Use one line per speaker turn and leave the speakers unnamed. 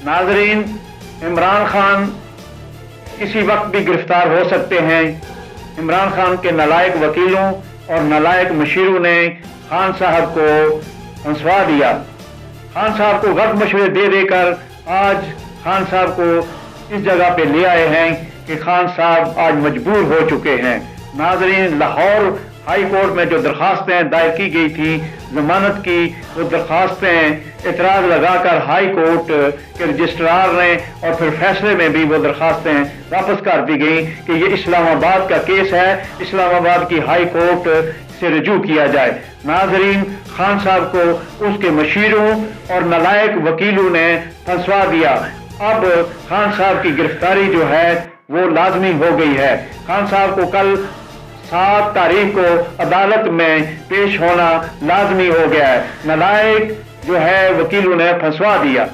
नाजरीन, इमरान खान किसी वक्त भी गिरफ्तार हो सकते हैं। इमरान खान के नालायक वकीलों और नालायक मशीरों ने खान साहब को फंसवा दिया। खान साहब को गलत मशवरे दे देकर आज खान साहब को इस जगह पे ले आए हैं कि खान साहब आज मजबूर हो चुके हैं। नाजरीन, लाहौर हाई कोर्ट में जो दरखास्तें दायर की गई थी जमानत की, वो दरखास्तें एतराज़ लगाकर हाई कोर्ट के रजिस्ट्रार ने और फिर फैसले में भी वो दरखास्तें वापस कर दी गई कि ये इस्लामाबाद का केस है, इस्लामाबाद की हाई कोर्ट से रजू किया जाए। नाजरीन, खान साहब को उसके मशीरों और नालायक वकीलों ने फंसवा दिया। अब खान साहब की गिरफ्तारी जो है वो लाजमी हो गई है। खान साहब को कल 7 तारीख को अदालत में पेश होना लाजमी हो गया है। नालायक जो है वकीलों ने फंसवा दिया।